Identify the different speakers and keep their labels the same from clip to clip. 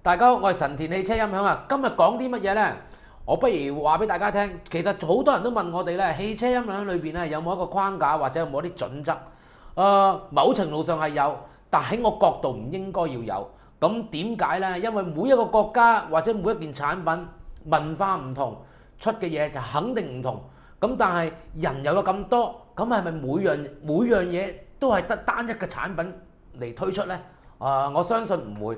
Speaker 1: 大家好，我係神田汽車音響啊！今日講啲乜嘢呢？我不如話俾大家聽。其實好多人都問我哋咧，汽車音響裏邊咧有冇一個框架或者有冇一啲準則？某程度上係有，但喺我角度唔應該要有。咁點解呢？因為每一個國家或者每一件產品文化唔同，出嘅嘢就肯定唔同。咁但係人又有咁多，咁係咪每樣嘢都係得單一嘅產品嚟推出呢？我相信唔會。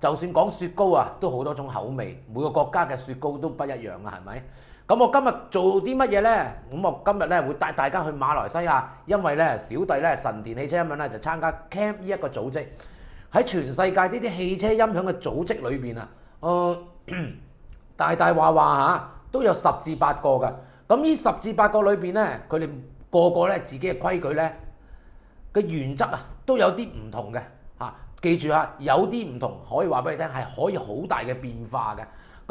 Speaker 1: 就算講雪糕啊，都好多種口味，每個國家嘅雪糕都不一樣啊，係咪？咁我今日做啲乜嘢呢？咁我今日咧會帶大家去馬來西亞，因為咧小弟咧神田汽車音響咧就參加 CAMP 呢一個組織，喺全世界呢啲汽車音響嘅組織裏邊啊，大話嚇都有10至8個㗎。咁呢10至8個裏邊咧，佢哋個個咧自己嘅規矩咧嘅原則啊都有啲唔同嘅嚇。記住啊，有啲唔同可以話俾你聽，係可以好大嘅變化嘅。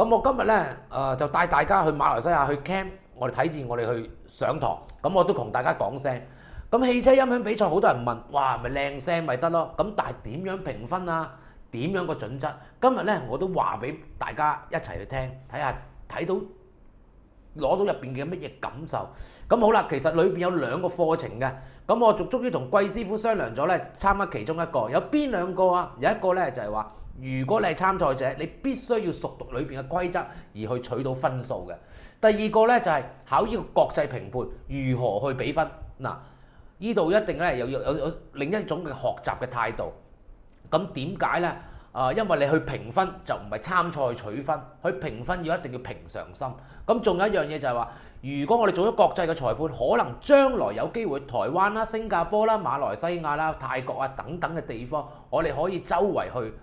Speaker 1: 咁我今日咧就帶大家去馬來西亞去 camp，我哋睇住我哋去上堂。咁我都同大家講聲。咁汽車音響比賽好多人問，哇，咪靚聲咪得咯？咁但係點樣評分啊？點樣個準則？今日咧我都話俾大家一齊去聽，睇到攞到入邊嘅乜嘢感受。咁好啦，其實裏邊有2個課程嘅。咁我終於同貴師傅商量咗咧，參加其中一個。有邊2個啊？有一個咧就係話，如果你係參賽者，你必須要熟讀裏邊嘅規則而去取到分數嘅。第二個咧就係考呢個國際評判，如何去比分。嗱，呢度一定咧有另一種嘅學習嘅態度。咁點解咧？因為你去評分就唔係參賽取分，去評分一定要平常心。咁仲有一樣嘢就係話，如果我哋做咗國際嘅裁判，可能將來有機會台灣啦、新加坡啦、馬來西亞啦、泰國啊等等嘅地方，我哋可以周圍去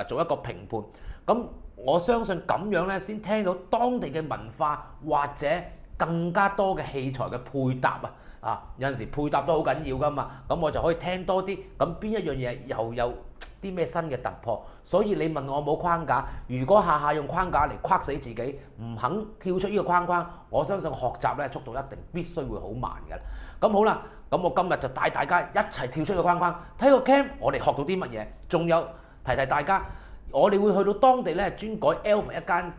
Speaker 1: 做一個評判。咁我相信咁樣咧，先聽到當地嘅文化或者更加多嘅器材嘅配搭啊！有陣時配搭都好緊要噶嘛，咁我就可以聽多啲。咁邊一樣嘢又有啲咩新嘅突破？所以你問我冇框架，如果下下用框架嚟框死自己，唔肯跳出呢個框框，我相信學習咧速度一定必須會好慢嘅。咁好啦，咁我今日就帶大家一齊跳出個框框，睇個 cam，我哋學到啲乜嘢？仲有提大家，我哋會去到當地咧專改 Alpha 一間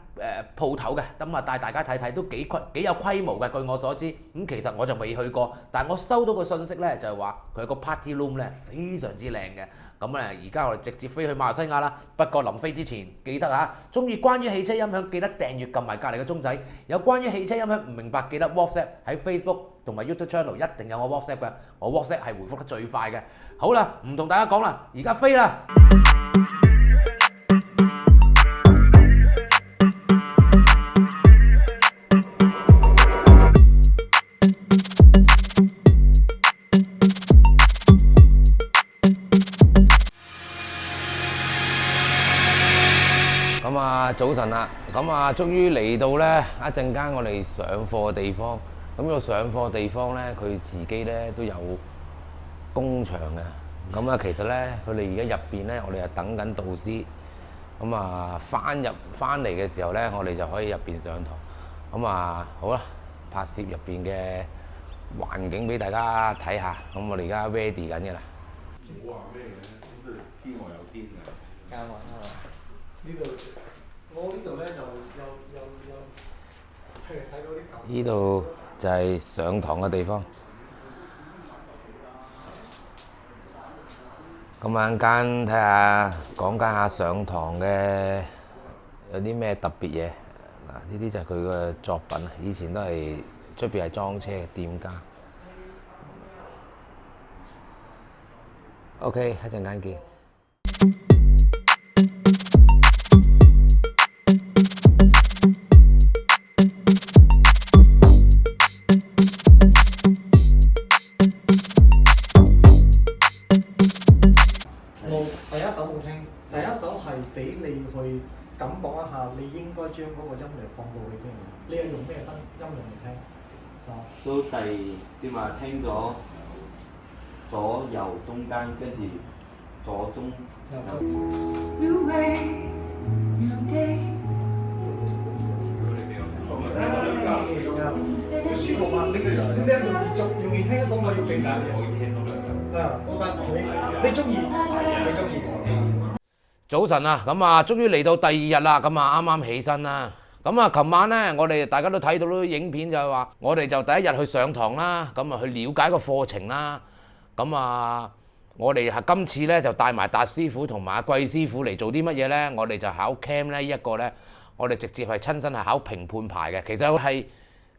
Speaker 1: 鋪頭嘅，咁啊帶大家睇睇都幾有規模嘅。據我所知，咁其實我就未去過，但係我收到個信息咧就係話佢個 party room 咧非常之靚嘅。咁咧而家我哋直接飛去馬來西亞啦。不過臨飛之前記得啊，中意關於汽車音響記得訂閱撳埋隔離嘅鐘仔。有關於汽車音響唔明白記得 WhatsApp 喺 Facebook 同埋 YouTube channel 一定有我 WhatsApp 嘅，我 WhatsApp 係回覆得最快嘅。好啦，唔同大家講啦，而家飛啦！早晨啦，終於嚟到咧一陣間我哋上課嘅地方。咁呢個上課地方咧，佢自己咧都有工場嘅。其實咧，佢哋而家入邊咧，我哋係等緊導師。翻嚟嘅時候咧，我哋就可以入邊上堂。好啦，拍攝入邊嘅環境俾大家睇下。咁我哋而家 ready 緊嘅啦。
Speaker 2: 冇話咩嘅，都係天外有天嘅。
Speaker 3: 啱啊！呢度我呢度咧就有，譬如睇到啲舊。
Speaker 1: 呢度就係上堂嘅地方。咁陣間睇下講解下上堂嘅有啲咩特別嘢。嗱，呢啲就係佢嘅作品，以前都係出邊係裝車嘅店家。OK， 一陣間見。
Speaker 3: 第一首係俾你去感覺一下，你應該將嗰個音量放到去邊度？你係用咩分音量嚟聽？
Speaker 4: 都正話聽咗左右中間，跟住左中右。
Speaker 3: 好舒服啊！你容易聽得到我要俾我但係你中意。
Speaker 1: 早晨啊，咁啊，終於嚟到第二日啦，咁啊啱啱起身啦。咁啊，琴晚呢，我哋大家都睇到啲影片，就係話，我哋就第一日去上堂啦，咁啊去了解個課程啦。咁啊，我哋係今次呢，就帶埋達師傅同埋阿貴師傅嚟做啲乜嘢呢？我哋就考 Cam 呢一個呢，我哋直接係親身係考評判牌嘅。其實係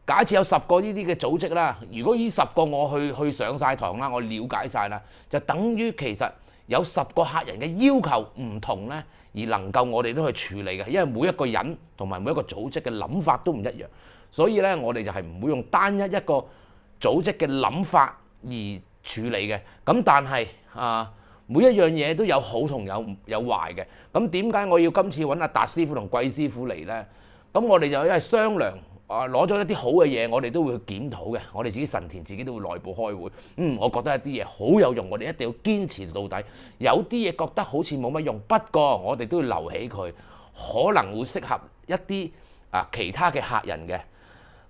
Speaker 1: 假設有10個呢啲嘅組織啦，如果呢10個我去上晒堂啦，我了解晒啦，就等於其實有10個客人嘅要求唔同呢，而能夠我哋都去處理嘅，因為每一個人同埋每一個組織嘅諗法都唔一樣，所以呢，我哋就係唔會用單一一個組織嘅諗法而處理嘅。咁但係每一樣嘢都有好同有壞嘅。咁點解我要今次揾阿達師傅同貴師傅嚟呢？咁我哋就因為商量。攞咗一啲好嘅嘢，我哋都會去檢討嘅。我哋自己神田自己都會內部開會。我覺得一啲嘢好有用，我哋一定要堅持到底。有啲嘢覺得好似冇乜用，不過我哋都要留起佢，可能會適合一啲其他嘅客人嘅。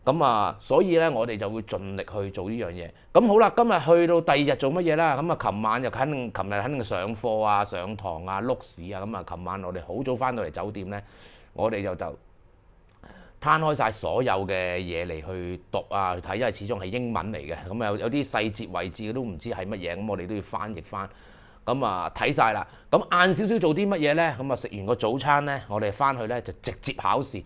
Speaker 1: 咁所以呢，我哋就會盡力去做呢樣嘢。咁好啦，今日去到第2日做乜嘢啦？咁琴晚就琴日肯定上課啊、上堂啊、碌屎啊。咁琴晚我哋好早翻到嚟酒店呢，我哋就攤開晒所有嘅嘢嚟去讀啊，去睇，因為始終係英文嚟嘅，咁有啲細節位置都唔知係乜嘢，咁我哋都要翻譯翻。咁睇晒啦。咁晏少少做啲乜嘢呢？咁食完個早餐呢，我哋翻去呢就直接考試。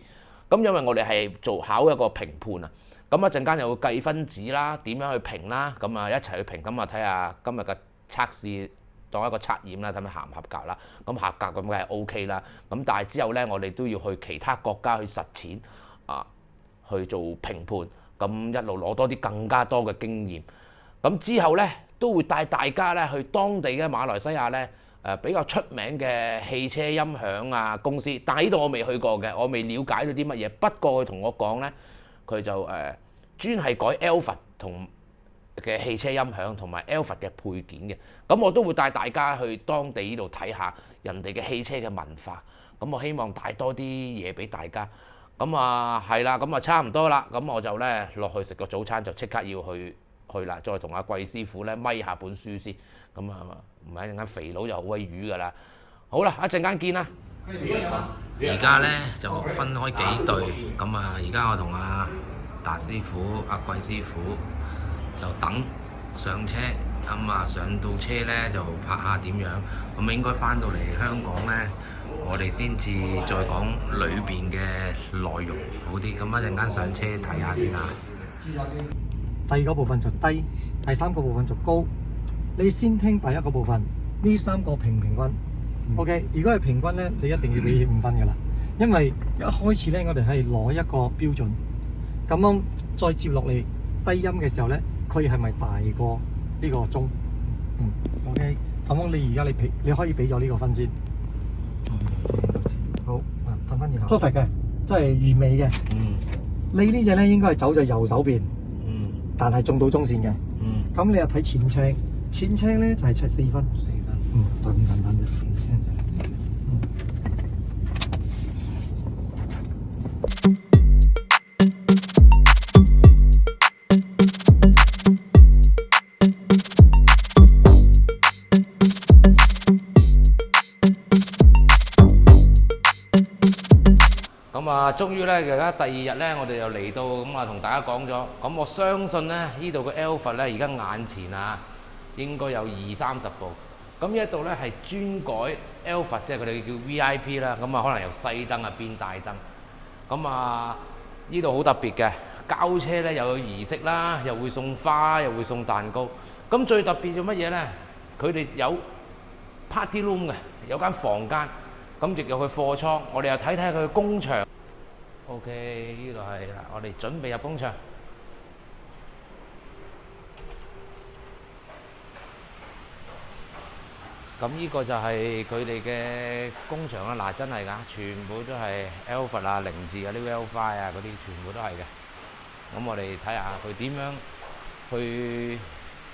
Speaker 1: 咁因為我哋係考一個評判啊，咁一陣間又會計分子啦，點樣去評啦，咁一齊去評，咁睇下今日嘅測試當一個測驗啦，睇下合唔合格啦。咁合格咁梗係 OK 啦。咁但係之後呢，我哋都要去其他國家去實踐。去做評判，咁一路攞多啲更加多嘅經驗。咁之後呢，都會帶大家呢去當地嘅馬來西亞呢比較出名嘅汽車音響公司。但係呢度我未去過嘅，我未了解到啲乜嘢。不過佢同我講呢，佢就專係改 Alphard 同嘅汽車音響同埋 Alphard 嘅配件嘅。咁我都會帶大家去當地呢度睇下人哋嘅汽車嘅文化。咁我希望帶多啲嘢俾大家。咁係啦，咁差唔多啦，咁我就咧落去食個早餐，就即刻要去啦，再同阿貴師傅咧咪下本書先。咁唔係一陣間肥佬就好鬼魚噶啦。好啦，一陣間見啦。而家咧就分開幾隊，咁而家我同阿達師傅、阿貴師傅就等上車，咁上到車咧就拍下點樣，咁應該翻到嚟香港咧。我哋先至再講裏邊嘅內容好啲，咁一陣間上車睇下先啊。
Speaker 3: 第2個部分就低，第3個部分就高。你先聽第1個部分，呢3個平唔平均？OK， 如果係平均呢，你一定要俾5分㗎啦。因為一開始呢，我哋係攞一個標準，咁樣再接落嚟低音嘅時候呢，佢係咪大過呢個中？OK， 咁樣你而家你可以俾咗呢個分先。好，瞓翻轉頭 perfect 嘅，即係完美嘅。你呢隻咧應該係走在右手邊，但係中到中線嘅。咁你又睇前青，前青咧就係7、4分。就咁簡單啫。
Speaker 1: 終於咧，而家第2日咧，我哋又嚟到同大家講咗。咁我相信咧，呢度嘅 Alphard咧，而家眼前應該有20-30部。咁呢一度咧係專改 Alphard，即係佢哋叫 VIP 啦。咁可能由細燈變大燈。咁呢度好特別嘅，交車咧又有儀式啦，又會送花，又會送蛋糕。咁最特別做乜嘢咧？佢哋有 party room 嘅，有間房間。咁亦有佢貨倉，我哋又睇睇佢工場。OK， 呢度係啦，我哋準備入工場。咁呢個就係佢哋嘅工場啦。嗱，真係㗎，全部都係 Alphard 凌志啲 Velfly 嗰啲，全部都係嘅。咁我哋睇下佢點樣去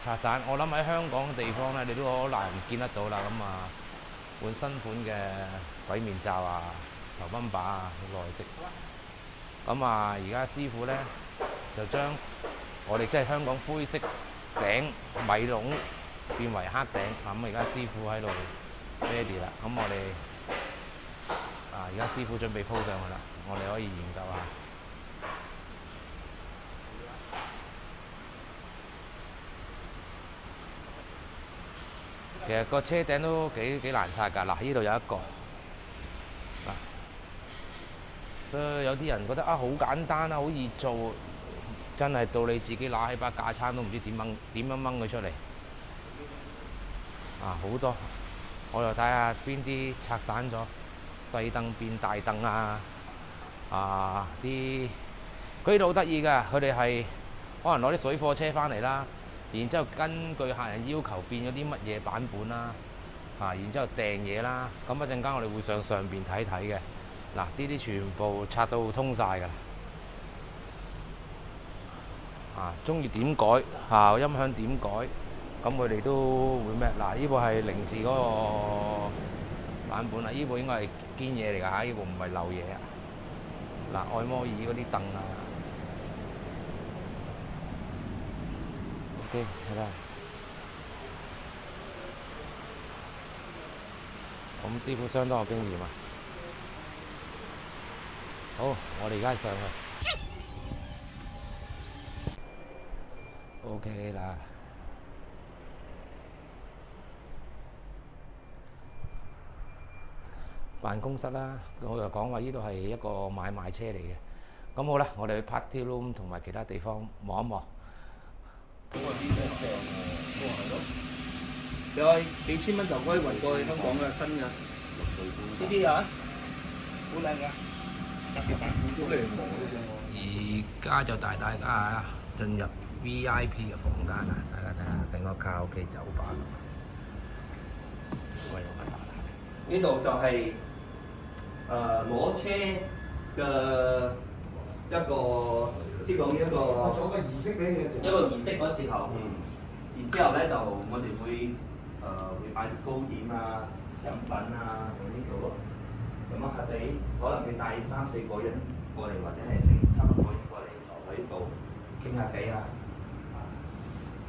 Speaker 1: 拆散。我諗喺香港嘅地方咧，你都好難見得到啦。換新款嘅鬼面罩頭泵把內飾。咁而家師傅咧就將我哋即係香港灰色頂米籠變為黑頂。咁而家師傅喺度 ready 啦。咁我哋而家師傅準備鋪上去啦，我哋可以研究下。其實個車頂都幾難拆㗎。嗱，呢度有一個。嗱，所以有啲人覺得啊好簡單啊，好易做，真係到你自己拿起把架撐都唔知點樣掹佢出嚟。啊，好多，我又睇下邊啲拆散咗，細凳變大凳啊！佢呢度好得意㗎，佢哋係可能攞啲水貨車翻嚟啦，然之後根據客人要求變咗啲乜嘢版本啦，然之後訂嘢啦，咁一陣間我哋會上邊睇睇嘅。嗱，呢啲全部拆到通晒㗎啦。中意點改音響點改，咁佢哋都會咩？嗱，呢部係凌志嗰個版本啦，呢部應該係堅嘢嚟㗎嚇，呢部唔係流嘢啊。嗱，按摩椅嗰啲凳啊 ，OK 係啦。咁師傅相當有經驗啊。好，我哋而家上去。OK 啦。辦公室啦，我就講話呢度係一個買賣車嚟嘅。咁好啦，我哋去 party room 同埋其他地方望一望。
Speaker 5: 你可以幾千蚊就可以運過去香港嘅新嘅，呢啲啊，好靚嘅，特別版本都靚喎。
Speaker 1: 而家就帶大家進入 VIP 嘅房間啊！大家睇下成個卡拉 OK 酒吧咁。喂，我睇下。
Speaker 5: 呢度就係攞車嘅一個，即係講一個
Speaker 3: 做個儀式俾你嘅時候，
Speaker 5: 一個儀式嗰時候，然之後咧就我哋會會擺啲糕點啊、飲品啊喺呢度咯。咁啊，客仔可能你帶3、4個人過嚟，或者係成7、8個人過嚟，坐喺呢度傾下偈啊，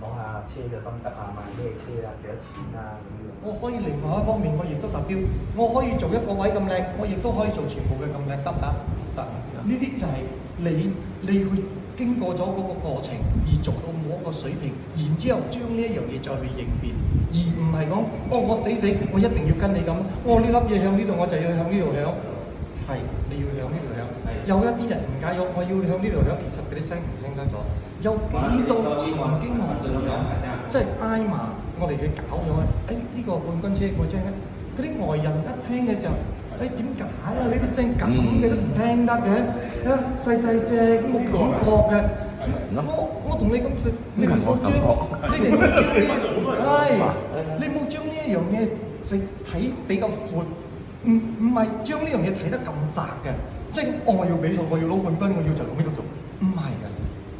Speaker 5: 講下車嘅心得啊，買咩車啊，幾多錢啊咁樣。
Speaker 3: 我可以另外一方面，我亦都達標，我可以做一個位咁靚，我亦都可以做全部嘅咁靚，得唔得？得。呢啲就係你去經過咗嗰個過程，而做到某一個水平，然之後將呢一樣嘢再去應變，而唔係講我死我一定要跟你咁，呢粒嘢向呢度我就要向呢度響，係你要向呢度響。有一啲人唔介意，我要向呢度響，其實嗰啲聲唔聽得咗。有幾度曾經何時有，即係挨埋我哋嘅搞咗，呢個冠軍車嗰張咧，嗰啲外人一聽嘅時候，點解啊？呢啲聲咁嘅都唔聽得嘅，細隻冇感覺嘅。我同你咁，你哋冇將你冇將呢一樣嘢睇比較闊，唔係將呢樣嘢睇得咁窄嘅，即係我要比賽，我要攞冠軍，我要就咁樣做，唔係嘅，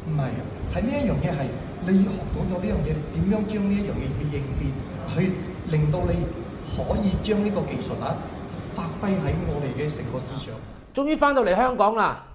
Speaker 3: 唔係嘅，係呢一樣嘢係你學到咗呢樣嘢，點樣將呢一樣嘢去應變，去令到你可以將呢個技術發揮喺我哋嘅成個市場。
Speaker 1: 終於翻到嚟香港啦，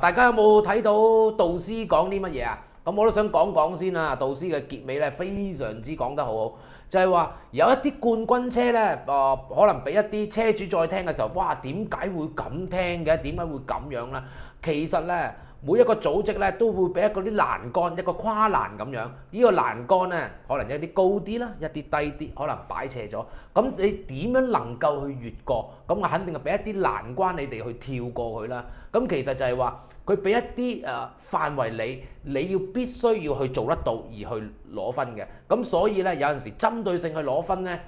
Speaker 1: 大家有冇睇到導師講啲乜嘢啊？咁我都想講講先啦。導師嘅結尾咧非常之講得好好，就係話有一啲冠軍車咧，可能俾一啲車主再聽嘅時候，哇，點解會咁聽嘅？點解會咁樣咧？其實咧，每一個組織咧都會俾一個啲欄杆，一個跨欄咁樣。呢個欄杆咧，可能一啲高啲啦，一啲低啲，可能擺斜咗。咁你點樣能夠去越過？咁我肯定係俾一啲欄杆你哋去跳過去啦。咁其實就係話佢俾一啲範圍你要必須要去做得到而去攞分嘅。咁所以咧有陣時針對性去攞分咧，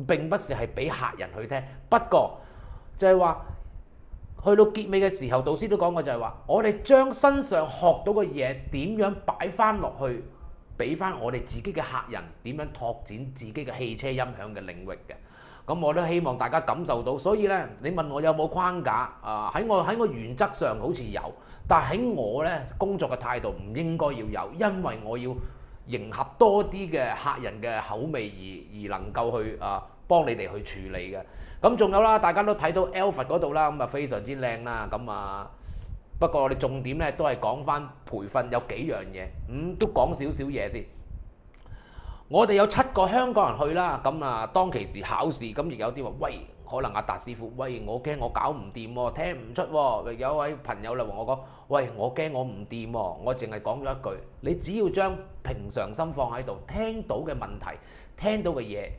Speaker 1: 並不是係俾客人去聽。不過就係話，去到結尾嘅時候，導師都講過就係話，我哋將身上學到嘅嘢點樣擺翻落去，俾翻我哋自己嘅客人點樣拓展自己嘅汽車音響嘅領域嘅。咁我都希望大家感受到。所以咧，你問我有冇框架喺我原則上好似有，但係喺我咧工作嘅態度唔應該要有，因為我要迎合多啲嘅客人嘅口味而能夠去幫你哋去處理嘅。咁仲有啦，大家都睇到 Alphard 嗰度啦，咁非常之靚啦。咁不過我哋重點咧都係講翻培訓有幾樣嘢，都講少少嘢先。我哋有7個香港人去啦，咁啊當其時考試，咁亦有啲話喂，可能阿達師傅，喂我驚我搞唔掂喎，聽唔出喎。有位朋友嚟同我講，喂我驚我唔掂喎，我淨係講咗一句，你只要將平常心放喺度，聽到嘅問題，聽到嘅嘢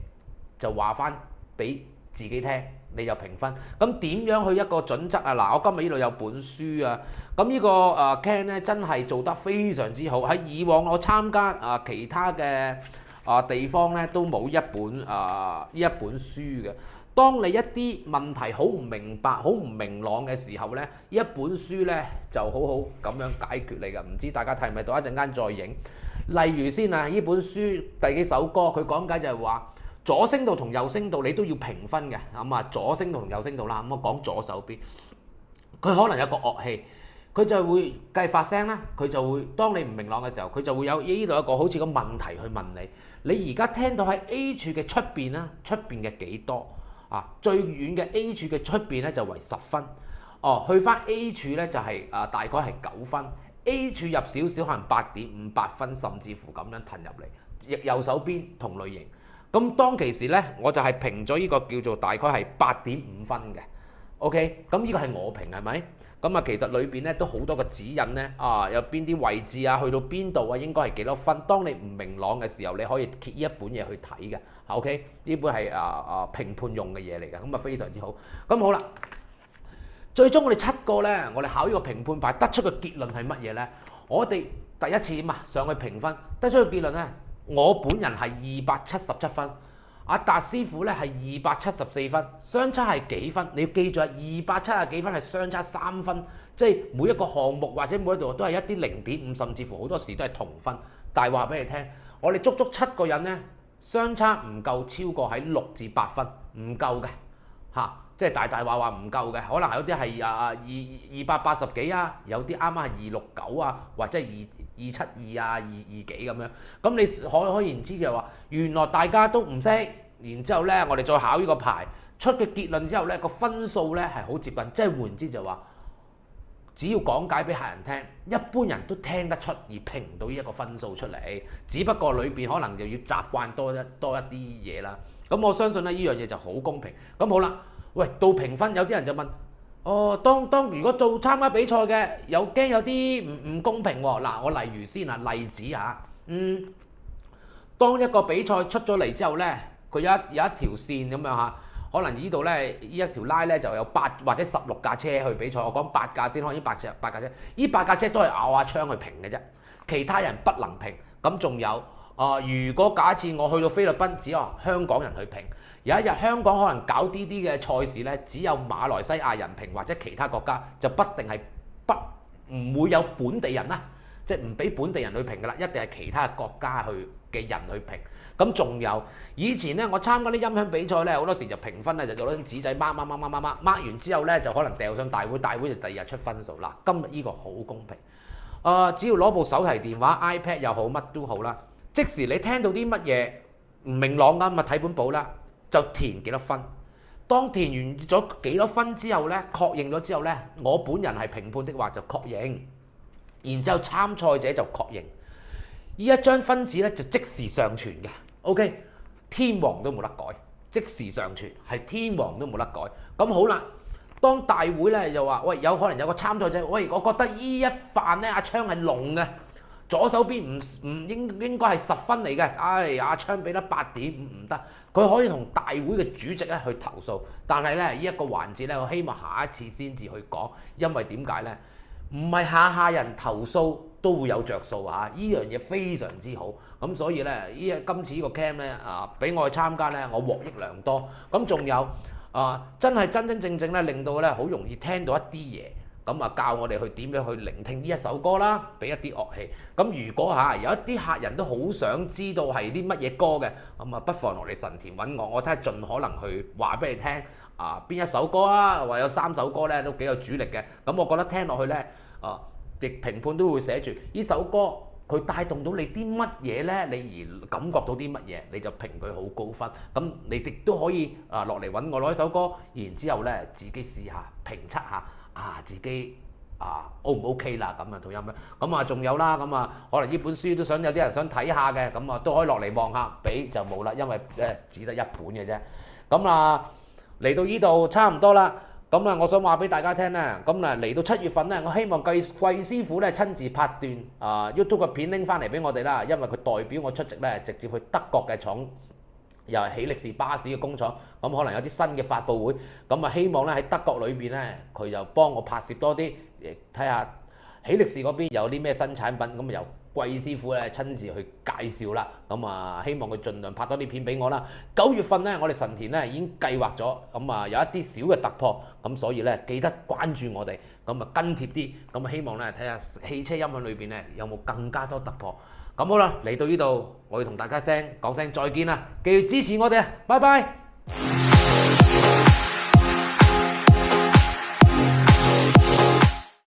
Speaker 1: 就話翻俾自己聽，你就評分。咁點樣去一個準則啊？嗱，我今日呢度有本書啊，咁呢個Ken 咧真係做得非常之好。喺以往我參加其他嘅地方咧都冇呢一本書嘅。當你一啲問題好唔明白、好唔明朗嘅時候咧，呢一本書咧就好好咁樣解決你㗎。唔知大家睇唔睇到？一陣間再影。例如先啊，呢本書第幾首歌佢講解就係話左聲道同右聲道你都要評分嘅。咁啊，左聲道同右聲道啦。咁我講左手邊，佢可能有個樂器，佢就會計發聲啦。佢就會當你唔明朗嘅時候，佢就會有呢度一個好似個問題去問你。你而家聽到喺 A 處嘅出邊啦，出邊嘅幾多？最遠嘅 A 處嘅出邊咧就為10分，去翻 A 處咧就係大概係9分 ，A 處入少少可能8.5、8分，甚至乎咁樣騰入嚟。亦右手邊同類型，咁當其時咧我就係評咗呢個叫做大概係8.5分嘅 ，OK， 咁呢個係我評係咪？咁啊其實裏邊咧都好多個指引咧，有邊啲位置啊，去到邊度啊，應該係幾多分？當你唔明朗嘅時候，你可以揭呢一本嘢去睇嘅。OK， 呢本係評判用嘅嘢嚟嘅，咁啊非常之好。咁好啦，最終我哋7個咧，我哋考呢個評判牌得出嘅結論係乜嘢咧？我哋第一次嘛上去評分，得出嘅結論咧，我本人係277分，阿達師傅咧係274分，相差係幾分？你要記住啊，270幾分係相差3分，即係每一個項目或者每一度都係一啲0.5，甚至乎好多時都係同分。但係話俾你聽，我哋足足7個人咧。相差唔夠超過喺6至8分，唔夠嘅即係大話唔夠嘅，可能有啲係280幾啊，有啲啱啱係269啊，或者係272啊、220幾咁樣。咁你可言之就話，原來大家都唔識，然之後咧，我哋再考呢個牌出嘅結論之後咧，個分數咧係好接近，即係換言之就話。只要講解俾客人聽，一般人都聽得出而評到呢一個分數出嚟，只不過裏邊可能就要習慣多一啲嘢啦。咁我相信咧，呢樣嘢就好公平。咁好啦，喂，到評分有啲人就問，當如果做參加比賽嘅，驚有啲唔公平喎。嗱，我例如先啊，例子嚇，當一個比賽出咗嚟之後咧，佢有一條線咁樣嚇。可能呢度咧，呢一條拉咧就有8或者16架車去比賽。我講8架先，可能8架車，呢8架車都係咬下槍去評嘅啫，其他人不能評。咁仲有如果假設我去到菲律賓，只有香港人去評。有一日香港可能搞啲嘅賽事咧，只有馬來西亞人評或者其他國家，就不定係唔會有本地人啦，即係唔俾本地人去評㗎啦，一定係其他國家嘅人去評。咁仲有以前咧，我參加啲音響比賽咧，好多時就評分咧，就攞張紙仔mark完之後咧，就可能掉上大會，大會就第二日出分數啦。今日呢個好公平，只要攞部手提電話、iPad 又好，乜都好啦。即時你聽到啲乜嘢唔明朗㗎，咪睇本簿啦，就填幾多分。當填完咗幾多分之後咧，確認咗之後咧，我本人係評判的話就確認，然之後參賽者就確認。呢一張分紙咧就即時上傳嘅。OK， 天皇都冇得改，即時上傳係天皇都冇得改。咁好啦，當大會咧又話，喂，有可能有個參賽者，喂，我覺得呢一範咧阿昌係聾嘅，左手邊唔應該係10分嚟嘅，阿昌俾得8.5唔得，佢可以同大會嘅主席咧去投訴。但係咧呢一個環節咧，我希望下一次先至去講，因為點解咧？唔係下下人投訴都會有着數啊！呢樣嘢非常之好，咁所以咧，今次呢個 camp 咧俾我去參加咧，我獲益良多。咁仲有真係真正咧，令到咧好容易聽到一啲嘢，咁教我哋去點樣去聆聽呢一首歌啦，俾一啲樂器。咁如果有一啲客人都好想知道係啲乜嘢歌嘅，咁不妨落嚟神田揾我睇下盡可能去話俾你聽邊一首歌啊，或有3首歌咧都幾有主力嘅。咁我覺得聽落去咧亦評判都會寫住呢首歌佢帶動到你啲乜嘢咧，你而感覺到啲乜嘢，你就評佢好高分。咁你亦都可以落嚟揾我攞一首歌，然之後咧自己試下評測下自己 O 唔 OK 啦咁啊套音樂，咁啊仲有啦，咁啊可能呢本書都想有啲人想睇下嘅，咁啊都可以落嚟望下，俾就冇啦，因為只得一本嘅啫。咁啊嚟到呢度差唔多啦，咁啊我想話俾大家聽咧，咁啊嚟到7月份咧，我希望貴師傅咧親自拍段YouTube 嘅片拎翻嚟俾我哋啦，因為佢代表我出席咧，直接去德國嘅廠。又係喜力士巴士嘅工廠，咁可能有啲新嘅發佈會，咁啊希望咧喺德國裏邊咧，佢就幫我拍攝多啲，睇下喜力士嗰邊有啲咩新產品，咁啊由貴師傅咧親自去介紹啦，咁啊希望佢盡量拍多啲片俾我啦。9月份咧，我哋神田咧已經計劃咗，咁啊有一啲小嘅突破，咁所以咧記得關注我哋，咁啊跟貼啲，咁啊希望咧睇下汽車音響裏邊咧有冇更加多突破。咁好啦，嚟到呢度，我要同大家講聲再見啦，記住支持我哋啊，拜拜。